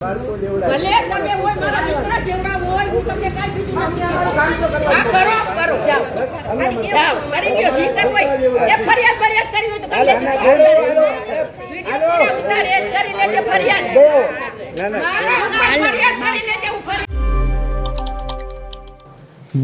ભલે તમે હોય મારા દીકરા જેવડા હોય હું તમને કાઈ બીજું નથી કીધું. હા કરો જાઓ કરી ગયો જીતર હોય એ ફરિયાદ કરી હોય તો કાલે વિડિયો ઉતારે કરી લેજે ફરિયાદ ફરિયાદ કરી લેજે હું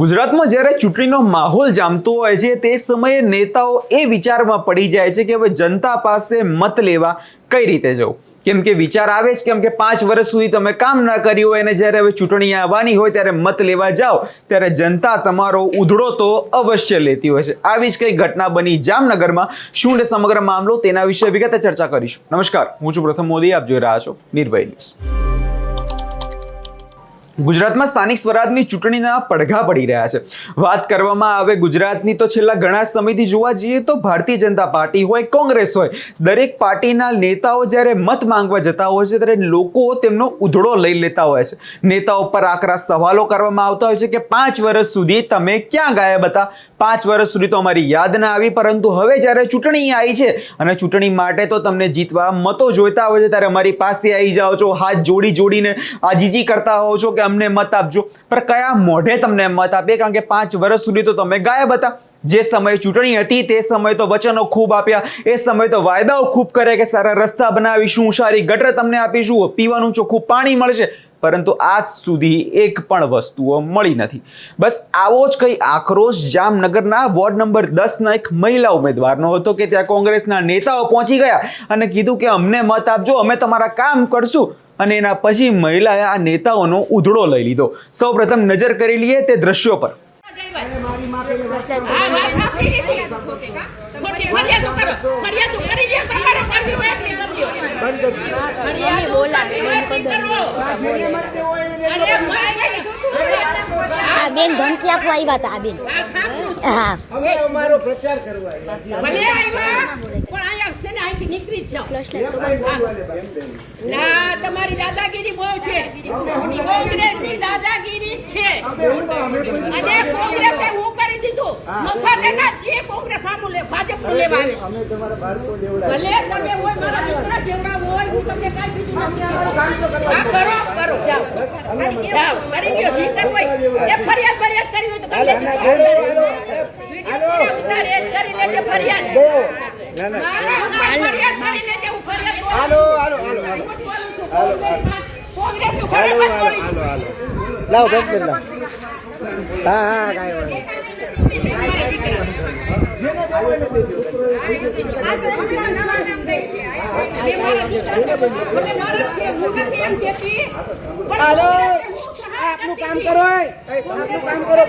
ગુજરાતમાં જ્યારે ચૂંટણીનો માહોલ જામતો હોય છે તે સમયે નેતાઓ એ વિચારમાં પડી જાય છે કે હવે જનતા પાસે મત લેવા કઈ રીતે જવું. કેમ કે વિચાર આવે જ કેમ કે 5 વર્ષ સુધી તમે કામ ના કર્યું હોય અને જ્યારે હવે ચૂંટણી આવવાની હોય ત્યારે મત લેવા જાઓ ત્યારે જનતા તમારો ઉધડો તો અવશ્ય લેતી હોય છે. આવી જ કઈ ઘટના બની જામનગરમાં. શું ને સમગ્ર મામલો તેના વિશે વિગતે ચર્ચા કરીશું. નમસ્કાર, હું છું પ્રથમ મોદી, આપ જોઈ રહ્યા છો નિર્ભય ન્યૂઝ. ગુજરાતમાં સ્થાનિક સ્વરાજની ચૂંટણીના પડઘા પડી રહ્યા છે. વાત કરવામાં આવે ગુજરાતની તો છેલ્લા ઘણા સમયથી જોવા જઈએ તો ભારતીય જનતા પાર્ટી હોય, કોંગ્રેસ હોય, દરેક પાર્ટીના નેતાઓ જ્યારે મત માંગવા જતા હોય છે ત્યારે લોકો તેમનો ઉધડો લઈ લેતા હોય છે. નેતાઓ પર આકરા સવાલો કરવામાં આવતા હોય છે કે 5 વર્ષ સુધી તમે ક્યાં ગાયબ હતા, 5 વર્ષ સુધી તો અમારી યાદ ના આવી, પરંતુ હવે જ્યારે ચૂંટણી આવી છે અને ચૂંટણી માટે તો તમને જીતવા મતો જોઈતા હોય છે ત્યારે અમારી પાસે આવી જાઓ છો, હાથ જોડીને આજીજી કરતા હોવ છો કે અમને મત આપજો. પર કયા મોઢે તમને મત આપે? કારણ કે 5 વર્ષ સુધી તો તમે ગાયબ હતા. જે સમયે ચૂંટણી હતી તે સમયે તો વચનો ખૂબ આપ્યા, એ સમયે તો વાયદાઓ ખૂબ કર્યા કે સારા રસ્તા બનાવીશું, સારી ગટર તમને આપીશું, પીવાનું ચોખ્ખું પાણી મળશે, પરંતુ આજ સુધી એક પણ વસ્તુઓ મળી નથી. બસ આવો જ કઈ આક્રોશ જામનગરના વોર્ડ નંબર 10ના એક મહિલા ઉમેદવારનો હતો કે ત્યાં કોંગ્રેસના નેતાઓ પહોંચી ગયા અને કીધું કે અમને મત આપજો, અમે તમારા કામ કરશું. અને એના પછી મહિલાએ આ નેતાઓનો ઉધડો લઈ લીધો. સૌપ્રથમ નજર કરી લઈએ તે દ્રશ્યો પર. બેન ધમકી આપવા આવ્યા હતા. બેન હા અમારો પ્રચાર કરવા ભલે આવ્યા પણ આયા છે ને અહીંથી નીકળી જ જાઓ. ના તમારી દાદાગીરી બહુ છે, કોંગ્રેસની દાદાગીરી છે અને કોંગ્રેસે હું કરી દીધું મફત એના એ કોંગ્રેસ સામું લે ભાજપ લેવા આવે. ભલે તમે હોય મારા દીકરા જેવડા હોય હું તમને કાઈ બીજું નથી કીધું. હા કરો જાઓ કરી ગયો જીતર હોય એ ફરિયાદ કરી હોય તો કાલે વિડિયો ઉતારે કરી લેજે ફરિયાદ ફરિયાદ કરી લેજે હું ફરિયાદ હાલો કોંગ્રેસ નું ખરેખર પોલીસ લાવ બેન બેન લાવ. હા કાઈ હાલો આપનું કામ કરો, આપનું કામ કરો.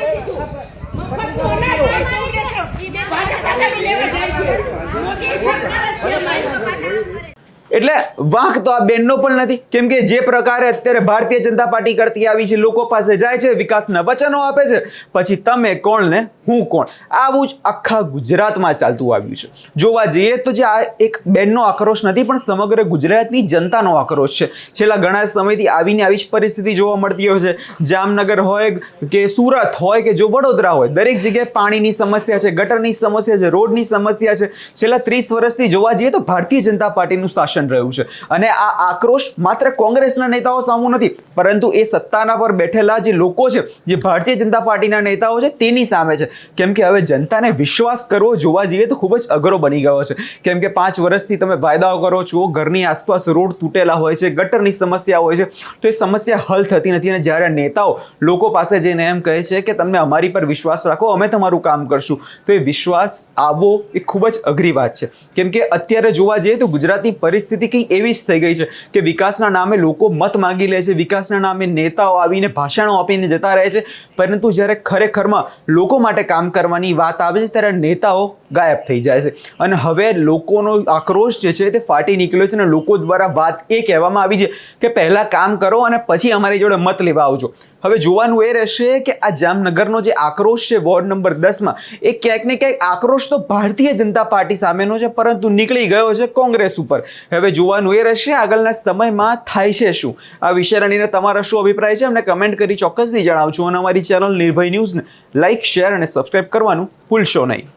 એટલે વાંક તો આ બેનનો પણ નથી. કેમ કે જે પ્રકારે અત્યારે ભારતીય જનતા પાર્ટી કરતી આવી છે, લોકો પાસે જાય છે, વિકાસના વચનો આપે છે, પછી તમે કોણ ને હું કોણ, આવું જ આખા ગુજરાતમાં ચાલતું આવ્યું છે. જોવા જઈએ તો જે આ એક બેનનો આક્રોશ નથી પણ સમગ્ર ગુજરાતની જનતાનો આક્રોશ છે. છેલ્લા ઘણા સમયથી આવી જ પરિસ્થિતિ જોવા મળતી હોય છે. જામનગર હોય કે સુરત હોય કે જો વડોદરા હોય, દરેક જગ્યાએ પાણીની સમસ્યા છે, ગટરની સમસ્યા છે, રોડની સમસ્યા છે. છેલ્લા 30 વર્ષથી જોવા જઈએ તો ભારતીય જનતા પાર્ટીનું શાસન રહ્યું છે અને આ આક્રોશ માત્ર કોંગ્રેસના નેતાઓ સામું નથી પરંતુ એ સત્તાના પર બેઠેલા જે લોકો છે, જે ભારતીય જનતા પાર્ટીના નેતાઓ છે તેની સામે છે. કેમ કે હવે જનતાને વિશ્વાસ કરવો જોવા જઈએ તો ખૂબ જ અઘરો બની ગયો છે. કેમ કે 5 વર્ષથી તમે વાયદાઓ કરો છો, ઘરની આસપાસ રોડ તૂટેલા હોય છે, ગટરની સમસ્યા હોય છે, તો એ સમસ્યા હલ થતી નથી. અને જ્યારે નેતાઓ લોકો પાસે જઈને એમ કહે છે કે તમે અમારી પર વિશ્વાસ રાખો, અમે તમારું કામ કરશું, તો એ વિશ્વાસ આવવો એ ખૂબ જ અઘરી વાત છે. કેમ કે અત્યારે જોવા જઈએ તો ગુજરાતની પરિસ્થિતિ કંઈ એવી જ થઈ ગઈ છે કે વિકાસના નામે લોકો મત માંગી લે છે, વિકાસના નામે નેતાઓ આવીને ભાષણો આપીને જતા રહે છે, પરંતુ જ્યારે ખરેખરમાં લોકો માટે કામ કરવાની વાત આવે છે ત્યારે નેતાઓ ગાયબ થઈ જાય છે. અને હવે લોકોનો આક્રોશ જે છે તે ફાટી નીકળ્યો છે અને લોકો દ્વારા વાત એ કહેવામાં આવી છે કે પહેલાં કામ કરો અને પછી અમારી જોડે મત લેવા આવજો. હવે જોવાનું એ રહેશે કે આ જામનગરનો જે આક્રોશ છે વોર્ડ નંબર 10માં, એ ક્યાંક ને ક્યાંક આક્રોશ તો ભારતીય જનતા પાર્ટી સામેનો છે પરંતુ નીકળી ગયો છે કોંગ્રેસ ઉપર. હવે જોવાનું એ રહેશે આગળના સમયમાં થાય છે શું. આ વિષય લઈને તમારો શું અભિપ્રાય છે અમને કમેન્ટ કરી ચોક્કસથી જણાવજો અને અમારી ચેનલ નિર્ભય ન્યૂઝને લાઇક, શેર અને સબસ્ક્રાઇબ કરવાનું ભૂલશો નહીં.